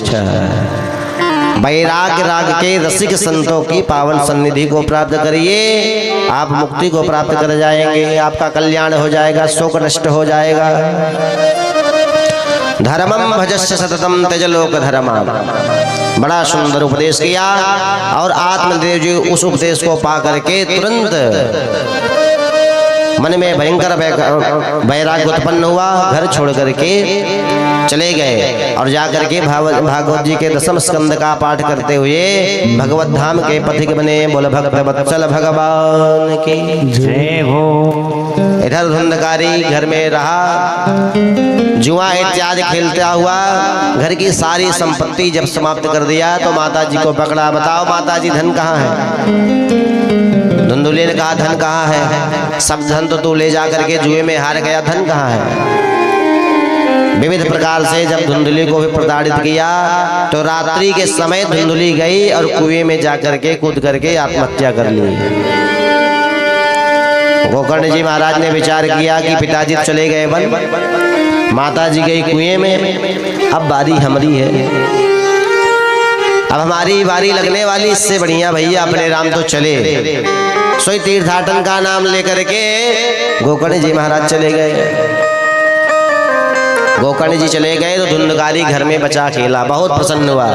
वशिष्ठ। वैराग्य राग के रसिक संतों की पावन सन्निधि को प्राप्त करिए, आप मुक्ति को प्राप्त कर जाएंगे, आपका कल्याण हो जाएगा, शोक नष्ट हो जाएगा। धर्मम भजस्य सततम त्यज लोक धर्मा, बड़ा सुंदर उपदेश किया। और आत्मदेव जी उस उपदेश को पा करके तुरंत मन में भयंकर वैराग्य उत्पन्न हुआ, घर छोड़ करके चले गए और जाकर के भागवत जी के 10वें स्कंद का पाठ करते हुए भगवत धाम के पथिक बने। बोल भक्त वत्सल भगवान की जय हो। इधर धुंधकारी घर में रहा, जुआ इत्यादि खेलता हुआ घर की सारी संपत्ति जब समाप्त कर दिया तो माता जी को पकड़ा। बताओ माता जी धन कहाँ है? धुंधुली ने कहा धन कहाँ है? सब धन तो तू ले जा करके जुए में हार गया, धन कहाँ है? विविध प्रकार से जब धुंधुली को भी प्रताड़ित किया तो रात्रि के समय धुंधुली गई और कुएं में जाकर के कूद करके आत्महत्या कर ली। गोकर्ण जी महाराज ने विचार किया कि पिताजी चले गए वन, माता जी गई कुएं में, अब बारी हमारी है, अब हमारी बारी लगने वाली, इससे बढ़िया भैया अपने राम तो चले। सोई तीर्थाटन का नाम लेकर के गोकर्ण जी महाराज चले गए। गोकर्ण जी चले गए तो धुंधकारी घर में बचा अकेला, बहुत प्रसन्न हुआ।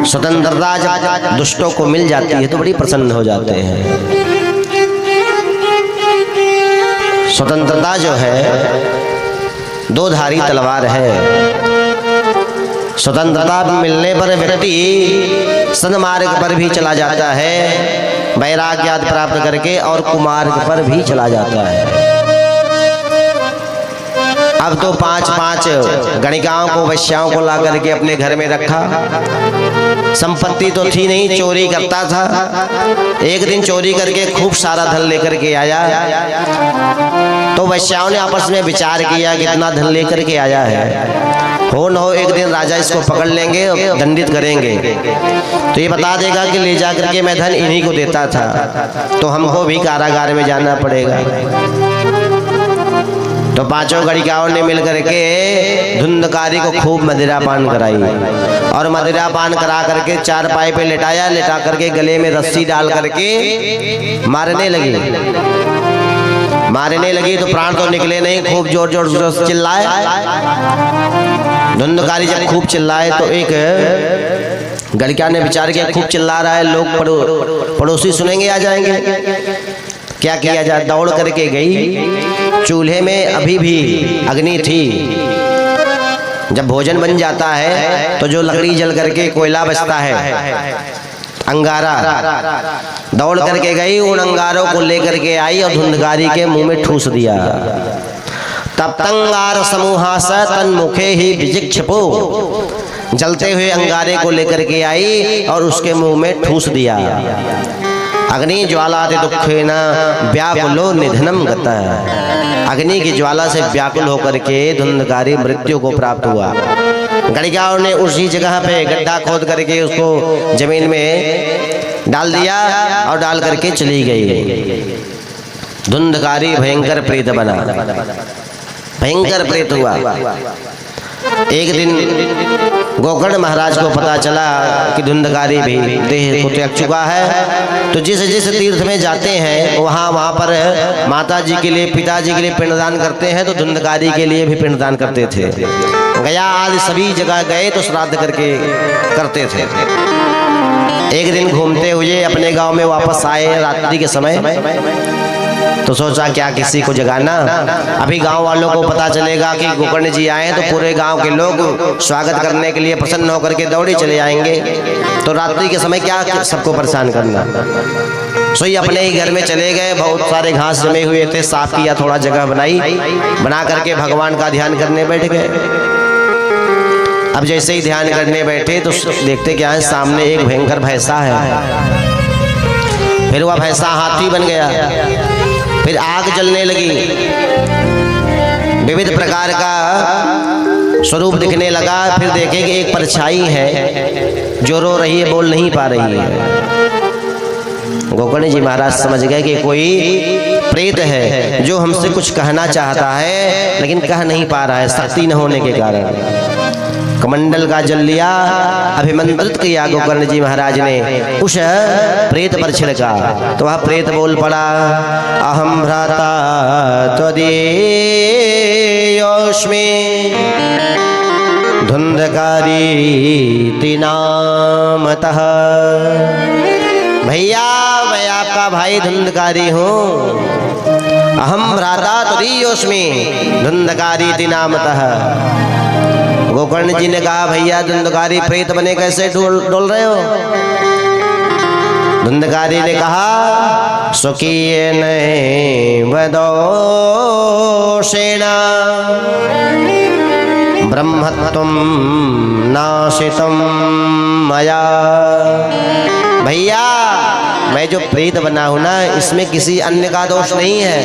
स्वतंत्रता जब दुष्टों को मिल जाती है तो बड़ी प्रसन्न हो जाते हैं। स्वतंत्रता जो है दो धारी तलवार है। स्वतंत्रता मिलने पर व्यक्ति सन्मार्ग पर भी चला जाता है, वैराग्य प्राप्त करके, और कुमार्ग पर भी चला जाता है। अब तो 5-5 गणिकाओं को, वैश्याओं को ला करके अपने घर में रखा। संपत्ति तो थी नहीं, चोरी करता था। एक दिन चोरी करके खूब सारा धन लेकर के आया तो वैश्याओं ने आपस में विचार किया कितना धन लेकर के आया है, हो न हो एक दिन राजा इसको पकड़ लेंगे और दंडित करेंगे तो ये बता देगा कि ले जा करके मैं धन इन्हीं को देता था, तो हमको भी कारागार में जाना पड़ेगा। तो 5 गणिकाओं ने मिलकर के धुंधकारी को खूब मदिरा पान कराई और मदिरा पान करा करके 4 पाई पे लेटाया, लेटा करके गले में रस्सी डाल करके मारने लगी तो प्राण तो निकले नहीं, खूब जोर जोर से चिल्लाए। धुंधकारी जब खूब चिल्लाए तो एक गणिका ने विचार किया खूब चिल्ला रहा है, लोग पड़ोसी सुनेंगे, आ जाएंगे, क्या किया जाए। दौड़ करके गई, चूल्हे में अभी भी अग्नि थी। जब भोजन बन जाता है तो जो लकड़ी जल करके कोयला बचता है, अंगारा, दौड़ करके गई, उन अंगारों को लेकर के आई और धुंधकारी के मुंह में ठूस दिया। तब तंगार समूहास तन्मुखे ही विजिक्षपो, जलते हुए अंगारे को लेकर के आई और उसके मुंह में ठूस दिया। अग्नि ज्वालादि दुखेन व्याकुलो निधनम गता, अग्नि की ज्वाला से व्याकुल होकर के धुंधकारी मृत्यु को प्राप्त हुआ। गणिकाओं ने उसी जगह पे गड्ढा खोद करके उसको जमीन में डाल दिया और डाल करके चली गई। धुंधकारी भयंकर प्रेत बना, भयंकर प्रेत हुआ। एक दिन गोकर्ण महाराज को पता चला कि धुंधकारी भी देह को त्याग चुका है, तो जिस जिस तीर्थ में जाते हैं वहाँ पर माता जी के लिए, पिताजी के लिए पिंडदान करते हैं, तो धुंधकारी के लिए भी पिंडदान करते थे। गया आदि सभी जगह गए तो श्राद्ध करके करते थे। एक दिन घूमते हुए अपने गांव में वापस आए रात्रि के समय, तो सोचा क्या किसी को जगाना, अभी गांव वालों को पता चलेगा कि गोकर्ण जी आए तो पूरे गांव के लोग स्वागत करने के लिए प्रसन्न होकर के दौड़े चले आएंगे, तो रात्रि के समय क्या सबको परेशान करना। सोई अपने ही घर में चले गए, बहुत सारे घास जमे हुए थे, साफ किया, थोड़ा जगह बना करके भगवान का ध्यान करने बैठ गए। अब जैसे ही ध्यान करने बैठे तो देखते क्या है, सामने एक भयंकर भैंसा है। फिर वह भैंसा हाथी बन गया, फिर आग जलने लगी, विविध प्रकार का स्वरूप दिखने लगा। फिर देखे कि एक परछाई है जो रो रही है, बोल नहीं पा रही है। गोकर्ण जी महाराज समझ गए कि कोई प्रेत है जो हमसे कुछ कहना चाहता है लेकिन कह नहीं पा रहा है, शक्ति न होने के कारण। कमंडल का जल लिया, अभिमंत्रित किया गोकर्ण जी महाराज ने, उस प्रेत पर छिड़का तो वह प्रेत बोल पड़ा, अहम भ्राता त्वदीयोऽस्मि धुंधकारी नामतः। भैया मैं आपका भाई धुंधकारी हूँ, अहम भ्राता त्वदीयोऽस्मि धुंधकारी नामतः। गोकर्ण जी ने कहा, भैया धुंधकारी प्रेत बने कैसे डोल रहे हो? धुंधकारी ने कहा, स्वकीयेन वदोषेण ब्रह्मत्वं नाशितं मया। भैया मैं जो प्रेत बना हूं ना, इसमें किसी अन्य का दोष नहीं है।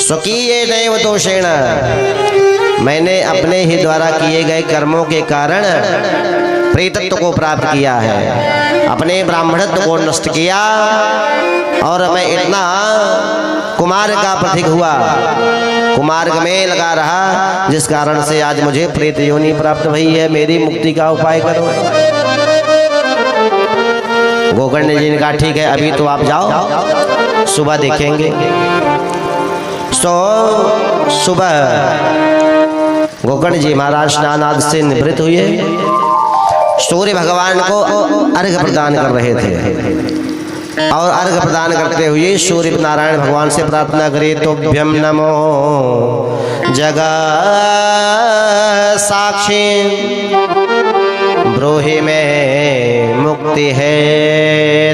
स्वकीयेन दोषेण, मैंने अपने ही द्वारा किए गए कर्मों के कारण प्रेतत्व को प्राप्त किया है, अपने ब्राह्मणत्व को नष्ट किया और मैं इतना कुमार का प्रतीक हुआ, कुमार्ग में लगा रहा, जिस कारण से आज मुझे प्रेत योनि प्राप्त हुई है। मेरी मुक्ति का उपाय करो। गोकर्ण जी ने कहा, ठीक है अभी तो आप जाओ, सुबह देखेंगे। सो सुबह गोकर्ण जी महाराज स्नान आदि से निवृत्त हुए, सूर्य भगवान को अर्घ्य प्रदान कर रहे थे और अर्घ्य प्रदान करते हुए सूर्य नारायण भगवान से प्रार्थना करे, तोभ्यम नमो जगत साक्षी ब्रूहि में मुक्ति है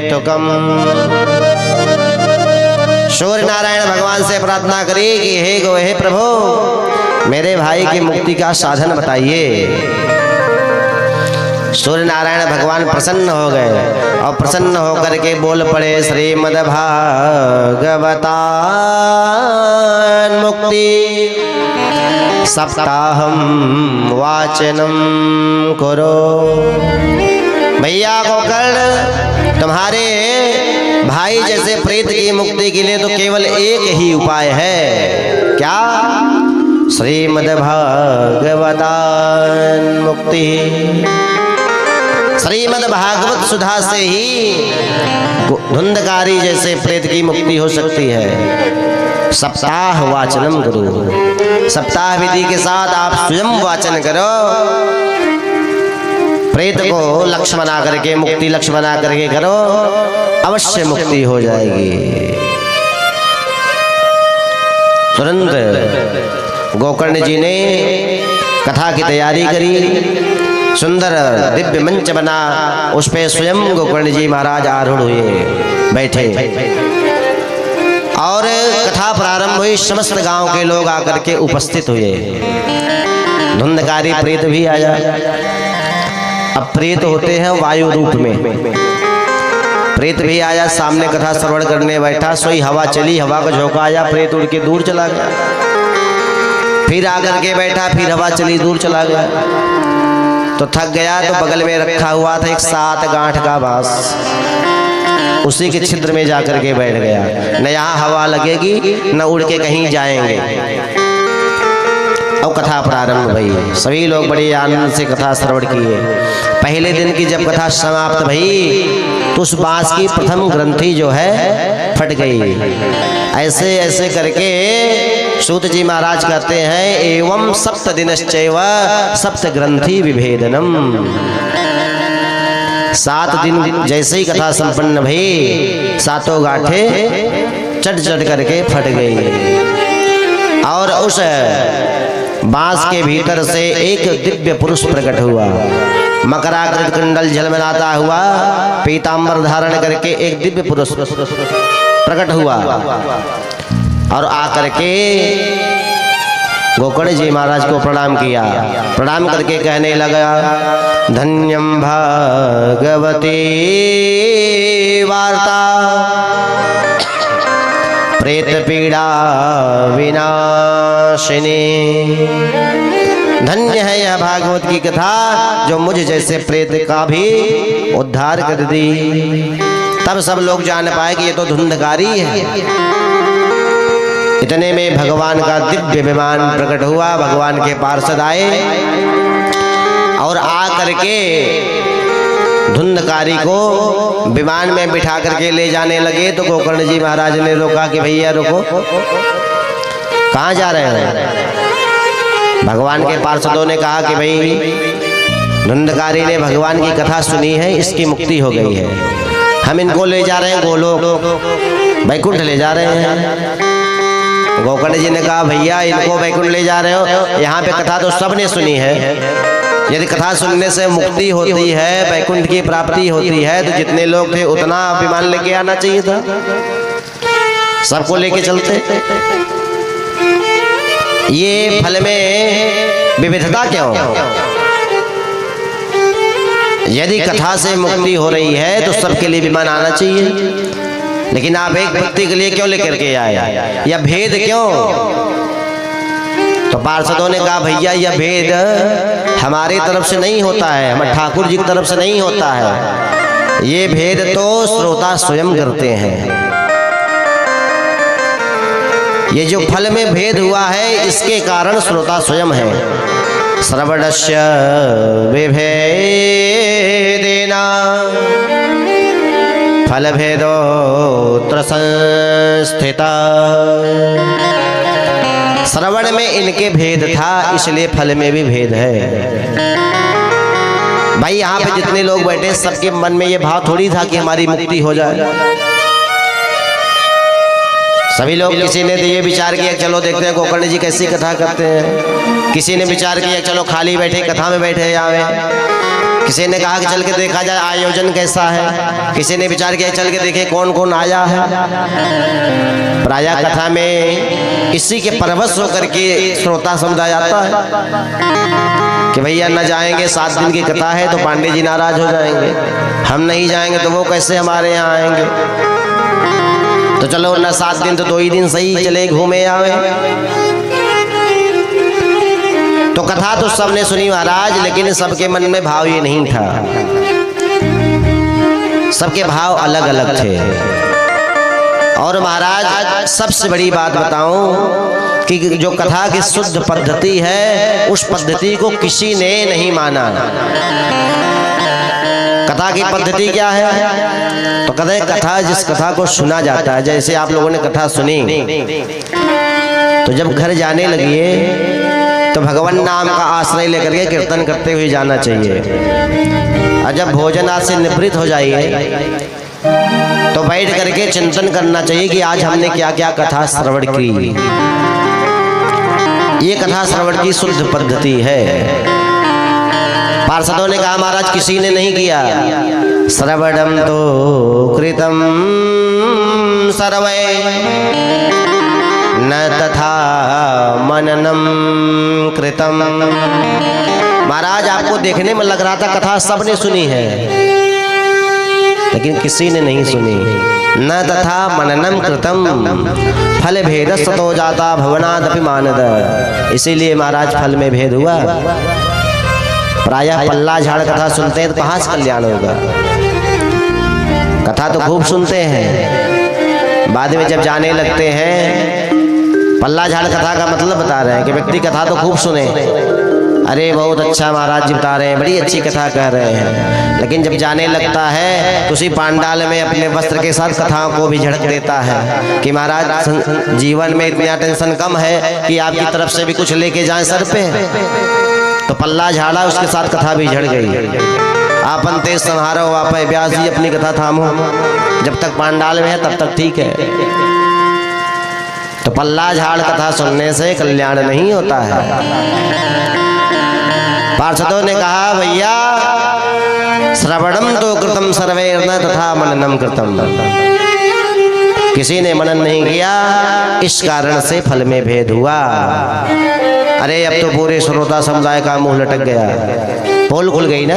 तो कम। सूर्य नारायण भगवान से प्रार्थना करी कि हे प्रभु, मेरे भाई की मुक्ति का साधन बताइए। सूर्य नारायण भगवान प्रसन्न हो गए और प्रसन्न होकर के बोल पड़े, श्रीमद्भागवतान् मुक्ति सप्ताहं वाचनम करो। भैया गोकर्ण, तुम्हारे भाई जैसे प्रेत की मुक्ति के लिए तो केवल एक ही उपाय है। क्या? श्रीमद्भागवतान् मुक्ति। श्रीमद् भागवत सुधा से ही धुंधकारी जैसे प्रेत की मुक्ति हो सकती है। सप्ताह वाचनम करो, सप्ताह विधि के साथ आप स्वयं वाचन करो, प्रेत को लक्ष्य बना करके, मुक्ति लक्ष्य बना करके करो, अवश्य मुक्ति हो जाएगी। तुरंत गोकर्ण जी ने कथा की तैयारी करी, सुंदर दिव्य मंच बना, उस पे स्वयं गोकर्ण जी महाराज आरूढ़ हुए, बैठे और कथा प्रारंभ हुई। समस्त गांव के लोग आकर के उपस्थित हुए। धुंधकारी प्रेत भी आया। अब प्रेत होते हैं वायु रूप में, प्रेत भी आया, सामने कथा श्रवण करने बैठा। सोई हवा चली, हवा का झोंका आया, प्रेत उड़ के दूर चला गया। फिर आकर के बैठा, फिर हवा चली, दूर चला गया। तो थक गया तो बगल में रखा हुआ था एक 7 गांठ का बांस, उसी के छिद्र में जाकर के बैठ गया। न यहाँ हवा लगेगी न उड़ के कहीं जाएंगे। और कथा प्रारंभ भई। सभी लोग बड़े आनंद से कथा श्रवण किए। पहले दिन की जब कथा समाप्त भई तो उस बांस की प्रथम ग्रंथि जो है फट गई। ऐसे ऐसे करके सूत जी महाराज कहते हैं, एवं सप्त दिनश्चैव सप्त ग्रंथि विभेदनम। 7 दिन जैसे ही कथा संपन्न भई, 7 गांठे चट चट करके फट गई और उस बांस के भीतर से एक दिव्य पुरुष प्रकट हुआ। मकराकृत कुंडल झलमलाता हुआ, पीतांबर धारण करके एक दिव्य पुरुष प्रकट हुआ और आकर के गोकर्ण जी महाराज को प्रणाम किया। प्रणाम करके कहने लगा, धन्यम भगवती वार्ता प्रेत पीड़ा विनाशिनी। धन्य है यह भागवत की कथा जो मुझ जैसे प्रेत का भी उद्धार कर दी। तब सब लोग जान पाए कि ये तो धुंधकारी है। इतने में भगवान का दिव्य विमान प्रकट हुआ। भगवान के पार्षद आए और करके धुंधकारी को विमान में बिठा करके ले जाने लगे तो गोकर्ण जी महाराज ने रोका कि भैया रुको, कहाँ जा रहे हो? भगवान के पार्षदों ने कहा कि भाई धुंधकारी ने भगवान की कथा सुनी है, इसकी मुक्ति हो गई है, हम इनको ले जा रहे हैं गोलोक, वैकुंठ ले जा रहे हैं। गोकर्ण जी ने कहा भैया इनको वैकुंठ ले जा रहे हो, यहाँ पे कथा तो सबने सुनी है, यदि कथा सुनने से मुक्ति होती है, वैकुंठ की प्राप्ति होती है, तो जितने लोग थे उतना अभिमान लेके आना चाहिए था, सबको लेके चलते। ये फल में विविधता क्यों? यदि कथा से मुक्ति हो रही है तो सबके लिए विमान आना चाहिए, लेकिन आप एक व्यक्ति के लिए क्यों लेकर के आए? यह भेद क्यों? तो पार्षदों ने कहा भैया यह भेद हमारी तरफ से नहीं होता है, हमारे ठाकुर जी की तरफ से नहीं होता है, ये भेद तो श्रोता स्वयं करते हैं। ये जो फल में भेद हुआ है इसके कारण श्रोता स्वयं है। श्रवणस्य विभेदेना फल भेदोत्र संस्थिता। श्रवण में इनके भेद था, इसलिए फल में भी भेद है। भाई यहाँ पे जितने लोग बैठे सबके मन में ये भाव थोड़ी था कि हमारी मुक्ति हो जाए। सभी लोग, किसी ने तो ये विचार किया चलो देखते हैं गोकर्ण जी कैसी कथा करते हैं, किसी ने विचार किया चलो खाली बैठे कथा में बैठे जावे, किसी ने कहा कि चल के देखा जाए आयोजन कैसा है, किसी ने विचार किया चल के देखे कौन कौन आया है। प्रायः कथा में इसी के परवश होकर के श्रोता समुदाय आता है कि भैया न जाएंगे, 7 दिन की कथा है तो पांडे जी नाराज हो जाएंगे, हम नहीं जाएंगे तो वो कैसे हमारे यहाँ आएंगे, तो चलो न 7 दिन तो 2 ही दिन सही चले घूमे आवे। तो कथा तो सबने सुनी महाराज, लेकिन सबके मन में भाव ये नहीं था, सबके भाव अलग अलग थे। और महाराज सबसे बड़ी बात बताऊं कि जो कथा की शुद्ध पद्धति है उस पद्धति को किसी ने नहीं माना। कथा की पद्धति क्या है? तो कहते कथा जिस कथा को सुना जाता है, जैसे आप लोगों ने कथा सुनी तो जब घर जाने लगिए तो भगवान नाम का आश्रय लेकर के कीर्तन करते हुए जाना चाहिए, और जब भोजनाथ से निवृत्त हो जाइए तो बैठ करके चिंतन करना चाहिए कि आज हमने क्या क्या कथा श्रवण की। ये कथा श्रवण की शुद्ध पद्धति है। पार्षदों ने कहा महाराज किसी ने नहीं किया। श्रवणम तो कृतम सर्वे न तथा मननम कृतम। महाराज आपको देखने में लग रहा था कथा सबने सुनी है, लेकिन किसी ने नहीं सुनी। न तथा मननम कृतम फल भेद सतो जाता भवनादपि मानद। इसीलिए महाराज फल में भेद हुआ। प्रायः पल्ला झाड़ कथा सुनते हैं तो कहाँ से कल्याण होगा? कथा तो खूब सुनते हैं, बाद में जब जाने लगते हैं पल्ला झाड़ कथा का मतलब बता रहे हैं कि व्यक्ति कथा तो खूब सुने, अरे बहुत अच्छा महाराज जी बता रहे हैं, बड़ी अच्छी कथा कह रहे हैं, लेकिन जब जाने लगता है तो उसी पांडाल में अपने वस्त्र के साथ कथाओं को भी झड़क देता है कि महाराज जीवन में इतना टेंशन कम है कि आपकी तरफ से भी कुछ लेके जाएं सर पे। तो पल्ला झाड़ा उसके साथ कथा भी झड़ गई। आपन तेज संहारो आप व्यास जी अपनी कथा थामो, जब तक पांडाल में है तब तक ठीक है। तो पल्ला झाड़ कथा सुनने से कल्याण नहीं होता है। पार्षदों ने कहा भैया श्रवणम तो कृतम सर्वे न तथा मननम कृतम। किसी ने मनन नहीं किया, इस कारण से फल में भेद हुआ। अरे अब तो पूरे श्रोता समुदाय का मुंह लटक गया, पोल खुल गई ना।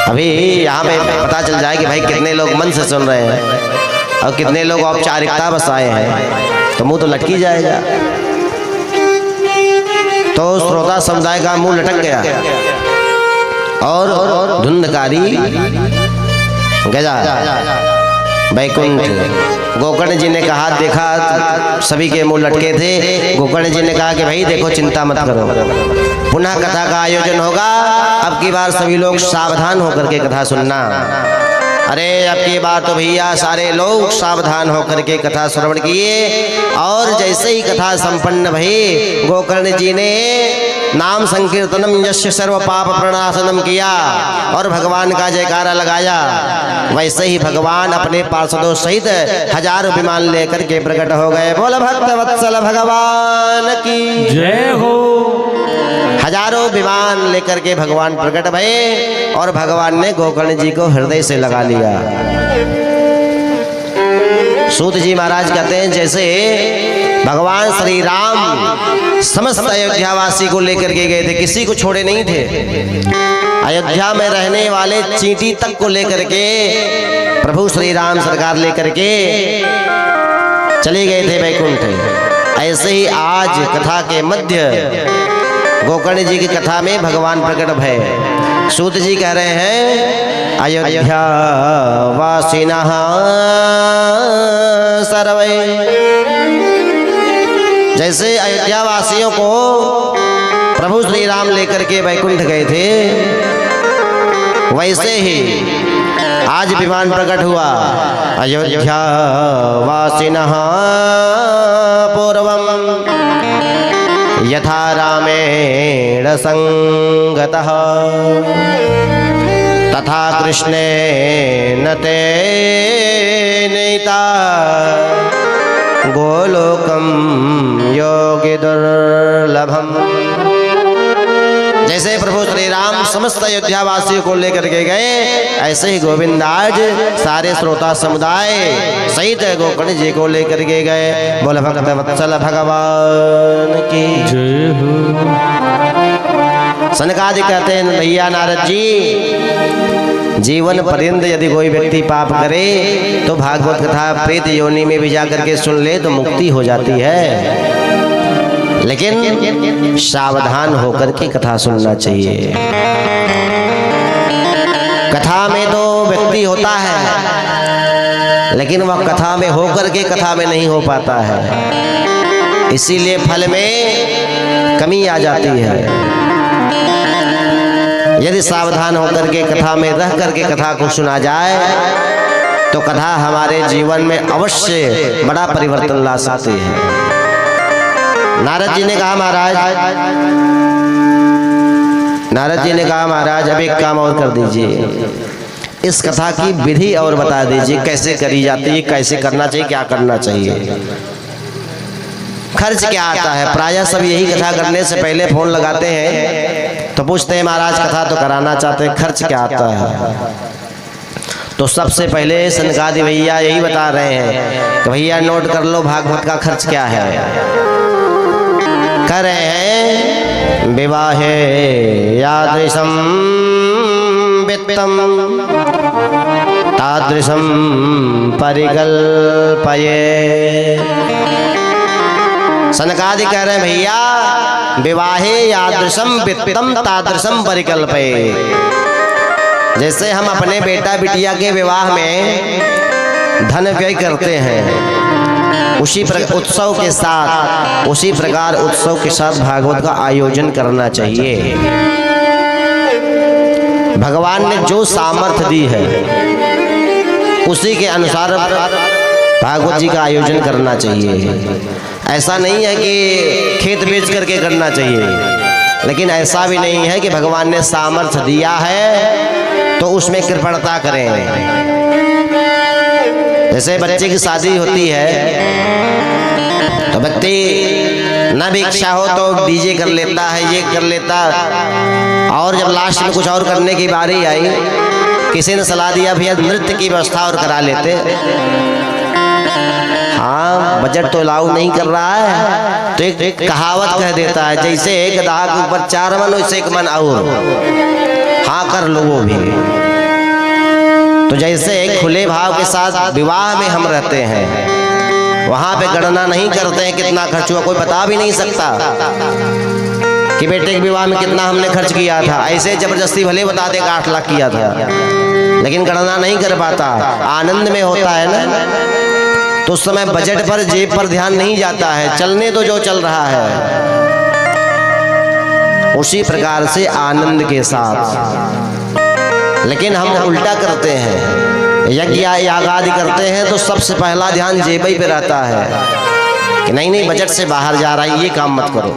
अभी यहाँ पे पता चल जाए कि भाई कितने लोग मन से सुन रहे हैं और कितने लोग औपचारिकता बस आए हैं, तो मुंह तो लटकी जाएगा। तो श्रोता समुदाय का मुंह लटक गया और धुंधकारी गजा वैकुंठ। गोकर्ण जी ने कहा, देखा सभी के मुंह लटके थे। गोकर्ण जी ने कहा कि भाई देखो, चिंता मत करो, पुनः कथा का आयोजन होगा। अब की बार सभी लोग सावधान होकर के कथा सुनना। अरे अब की बार तो भैया सारे लोग सावधान होकर के कथा श्रवण किए। और जैसे ही कथा संपन्न भई, गोकर्ण जी ने नाम संकीर्तनम यस्य सर्व पाप प्रणाशनम किया और भगवान का जयकारा लगाया। वैसे ही भगवान अपने पार्षदों सहित हजारों विमान लेकर के प्रकट हो गए। बोल भक्त वत्सल भगवान की जय हो। हजारों विमान लेकर के भगवान प्रकट भये और भगवान ने गोकर्ण जी को हृदय से लगा लिया। सूत जी महाराज कहते हैं, जैसे भगवान श्री राम समस्त अयोध्यावासी को लेकर के गए थे, किसी को छोड़े नहीं थे। अयोध्या में रहने वाले चींटी तक को लेकर के प्रभु श्री राम सरकार लेकर के चले गए थे वैकुंठ। ऐसे ही आज कथा के मध्य गोकर्ण जी की कथा में भगवान प्रकट भय। सूत जी कह रहे हैं, अयोध्या वासिनः सर्वे, जैसे अयोध्या वासियों को प्रभु श्री राम लेकर के वैकुंठ गए थे, वैसे ही आज विमान प्रकट हुआ। अयोध्या वासिनः पूर्वम यथा रामेण संगतः तथा कृष्णेन तेनैता गोलोकम योगी दुर्लभम। जैसे प्रभु श्री राम समस्त अयोध्या वासियों को लेकर के गए, ऐसे ही गोविंद आज सारे श्रोता समुदाय सहित गोकर्ण जी को लेकर के गए। बोल भक्त वत्सल भगवान की जय हो। सनकादि कहते हैं, भैया नारद जी, जीवन पर्यंत यदि कोई व्यक्ति पाप करे तो भागवत कथा प्रेत योनि में भी जाकर के सुन ले तो मुक्ति हो जाती है। लेकिन सावधान होकर के कथा सुनना चाहिए। कथा में तो व्यक्ति होता है, लेकिन वह कथा में होकर के कथा में नहीं हो पाता है, इसीलिए फल में कमी आ जाती है। यदि सावधान होकर के कथा में रह करके कथा को सुना जाए तो कथा हमारे जीवन में अवश्य बड़ा परिवर्तन ला सकती है। नारद जी ने कहा, महाराज अब एक काम और कर दीजिए, इस कथा की विधि और बता दीजिए, कैसे करी जाती है, कैसे करना चाहिए, क्या करना चाहिए, खर्च क्या आता है। प्रायः सब यही कथा करने से पहले फोन लगाते हैं तो पूछते हैं, महाराज कथा तो कराना चाहते हैं, खर्च क्या आता है। तो सबसे पहले सनकादि भैया यही बता रहे हैं कि भैया नोट कर लो, भागवत का खर्च क्या है। कह रहे हैं, विवाहे यादृशं वित्तम तादृशं परिकल्पये। सनकादि कह रहे हैं, भैया विवाहे यादृशं वित्तम तादृशं परिकल्पये। जैसे हम अपने बेटा बिटिया के विवाह में धन व्यय करते हैं, उसी उत्सव के साथ, उसी प्रकार उत्सव के साथ भागवत का आयोजन करना चाहिए। भगवान ने जो सामर्थ्य दी है उसी के अनुसार भागवत जी का आयोजन करना चाहिए। ऐसा नहीं है कि खेत बेच करके करना चाहिए, लेकिन ऐसा भी नहीं है कि भगवान ने सामर्थ्य दिया है तो उसमें कृपणता करें। जैसे बच्चे की शादी होती है तो व्यक्ति न भी इच्छा हो तो डीजे कर लेता है, ये कर लेता, और जब लास्ट में कुछ और करने की बारी आई, किसी ने सलाह दिया भैया नृत्य की व्यवस्था और करा लेते। हाँ, बजट तो अलाउ नहीं कर रहा है तो एक कहावत कह देता है, जैसे एक गधा के ऊपर 4 मन वैसे 1 मन और, हाँ कर लो वो भी। तो जैसे खुले भाव के साथ विवाह में हम रहते हैं, वहां पे गणना नहीं करते हैं कितना खर्च हुआ, कोई बता भी नहीं सकता कि बेटे के विवाह में कितना हमने खर्च किया था। ऐसे जबरदस्ती भले बता दे 8 लाख किया था, लेकिन गणना नहीं कर पाता, आनंद में होता है ना, तो उस समय बजट पर, जेब पर ध्यान नहीं जाता है, चलने तो जो चल रहा है। उसी प्रकार से आनंद के साथ। लेकिन हम उल्टा करते हैं, यज्ञ याग आदि करते हैं तो सबसे पहला ध्यान जेब ही पे रहता है कि नहीं नहीं बजट से बाहर जा रहा है, ये काम मत करो।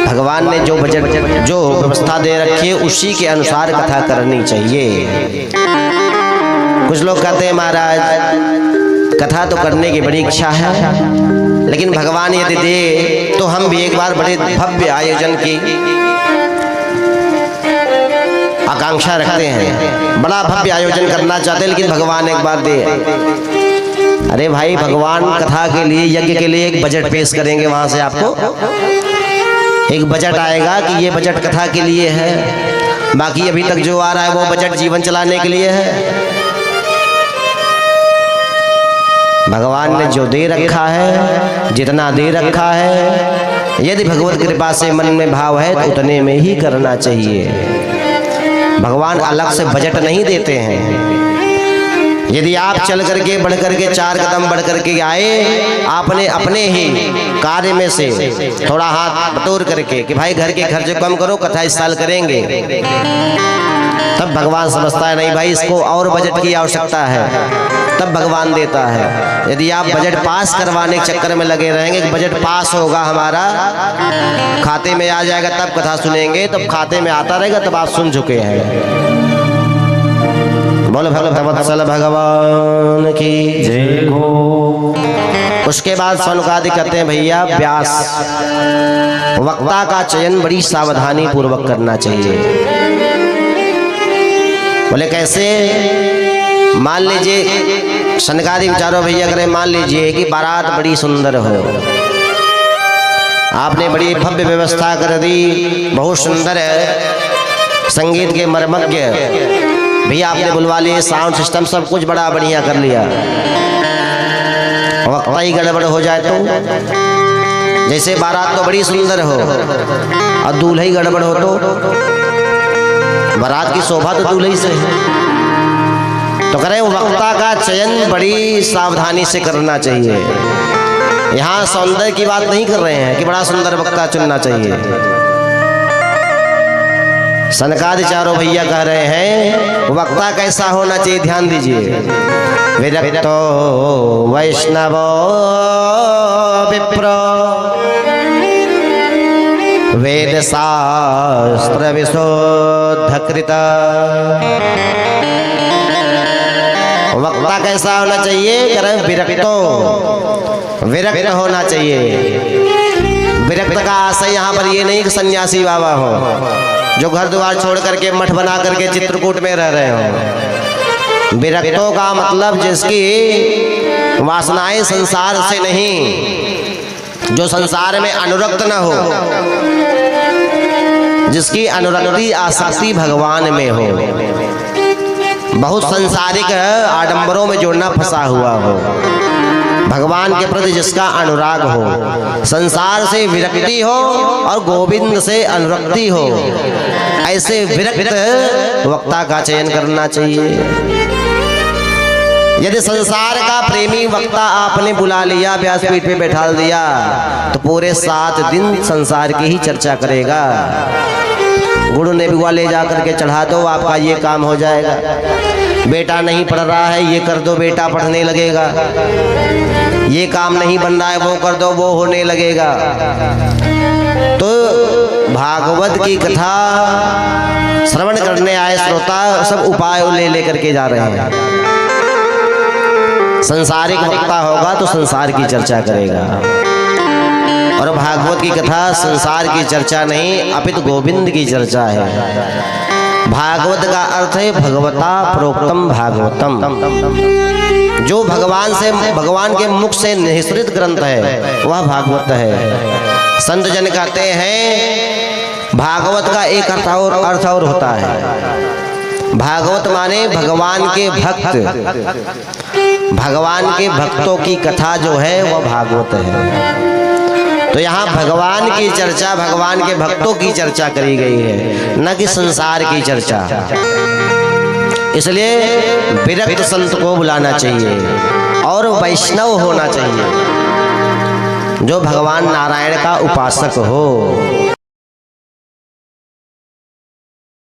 भगवान ने जो बजट, जो व्यवस्था दे रखी है उसी के अनुसार कथा करनी चाहिए। कुछ लोग कहते हैं महाराज कथा तो करने की बड़ी इच्छा है, लेकिन भगवान यदि दे तो हम भी एक बार बड़े भव्य आयोजन की आकांक्षा रखते हैं, बड़ा भव्य आयोजन करना चाहते हैं, लेकिन भगवान एक बार दे। अरे भाई, भगवान कथा के लिए, यज्ञ के लिए एक बजट पेश करेंगे, वहां से आपको एक बजट आएगा कि ये बजट कथा के लिए है, बाकी अभी तक जो आ रहा है वो बजट जीवन चलाने के लिए है। भगवान ने जो दे रखा है, जितना दे रखा है, यदि भगवत कृपा से मन में भाव है तो उतने में ही करना चाहिए। भगवान अलग से बजट नहीं देते हैं। यदि आप चल करके, बढ़ करके, 4 कदम बढ़ करके आए, आपने अपने ही कार्य में से थोड़ा हाथ बटोर करके कि भाई घर के खर्चे कम करो, कथा इस साल करेंगे, तब भगवान समझता है नहीं भाई इसको और बजट की आवश्यकता है, तब भगवान देता है। यदि आप बजट पास करवाने के चक्कर में लगे रहेंगे कि बजट पास होगा हमारा, खाते में आ जाएगा तब कथा सुनेंगे, तब खाते में आता रहेगा तब आप सुन चुके हैं। बोलो भगवत्सल भगवान की जय हो। उसके बाद सौनकादि कहते हैं भैया व्यास, वक्ता का चयन बड़ी सावधानी पूर्वक करना चाहिए। बोले कैसे? मान लीजिए सनकादि विचारो भैया करें, मान लीजिए कि बारात बड़ी सुंदर हो, आपने बड़ी भव्य व्यवस्था कर दी, बहुत सुंदर है, संगीत के मर्मज्ञ भैया आपने बुलवा लिए, साउंड सिस्टम सब कुछ बड़ा बढ़िया कर लिया, वक्ता ही गड़बड़ हो जाए तो? जैसे बारात तो बड़ी सुंदर हो और दूल्हा ही गड़बड़ हो तो बारात की शोभा तो दूल्हे से है। तो करें वक्ता का चयन बड़ी सावधानी से करना चाहिए। यहाँ सौंदर्य की बात नहीं कर रहे हैं कि बड़ा सुंदर वक्ता चुनना चाहिए। सनकादि चारों भैया कह रहे हैं वक्ता कैसा होना चाहिए, ध्यान दीजिए। विरक्तो वैष्णवो विप्रो वेद शास्त्र विशोधकृत। वक्ता कैसा होना चाहिए? करें विरक्तो, विरक्त होना चाहिए। विरक्त का आशय यहाँ पर ये नहीं कि सन्यासी बाबा हो जो घर द्वार छोड़ करके मठ बना करके चित्रकूट में रह रहे हो। विरक्तों का मतलब जिसकी वासनाएं संसार से नहीं, जो संसार में अनुरक्त न हो, जिसकी अनुरक्ति आसक्ति भगवान में हो, बहुत सांसारिक आडंबरों में जो न फंसा हुआ हो, भगवान के प्रति जिसका अनुराग हो, संसार से विरक्ति हो और गोविंद से अनुरक्ति हो, ऐसे विरक्त वक्ता का चयन करना चाहिए। यदि संसार का प्रेमी वक्ता आपने बुला लिया, व्यासपीठ पे बैठा दिया, तो पूरे 7 दिन संसार की ही चर्चा करेगा। गुरु ने भी ले जा करके चढ़ा दो, आपका ये काम हो जाएगा। बेटा नहीं पढ़ रहा है, ये कर दो, बेटा पढ़ने लगेगा। ये काम नहीं बन रहा है, वो कर दो, वो होने लगेगा। तो भागवत की कथा श्रवण करने आए श्रोता सब उपाय ले लेकर के जा रहे हैं। संसारिक वक्ता होगा तो संसार की चर्चा करेगा, और भागवत की कथा संसार की चर्चा नहीं अपितु गोविंद की चर्चा है। भागवत का अर्थ है भगवता प्रोक्तम भागवतम, जो भगवान से, भगवान के मुख से निःसृत ग्रंथ है वह भागवत है। संत जन कहते हैं भागवत का एक अर्थ और होता है। भागवत माने भगवान के भक्त, भगवान के भक्तों की कथा जो है वह भागवत है। तो यहाँ भगवान की चर्चा, भगवान के भक्तों की चर्चा करी गई है, न कि संसार की चर्चा। इसलिए विरक्त संत को बुलाना चाहिए और वैष्णव होना चाहिए जो भगवान नारायण का उपासक हो।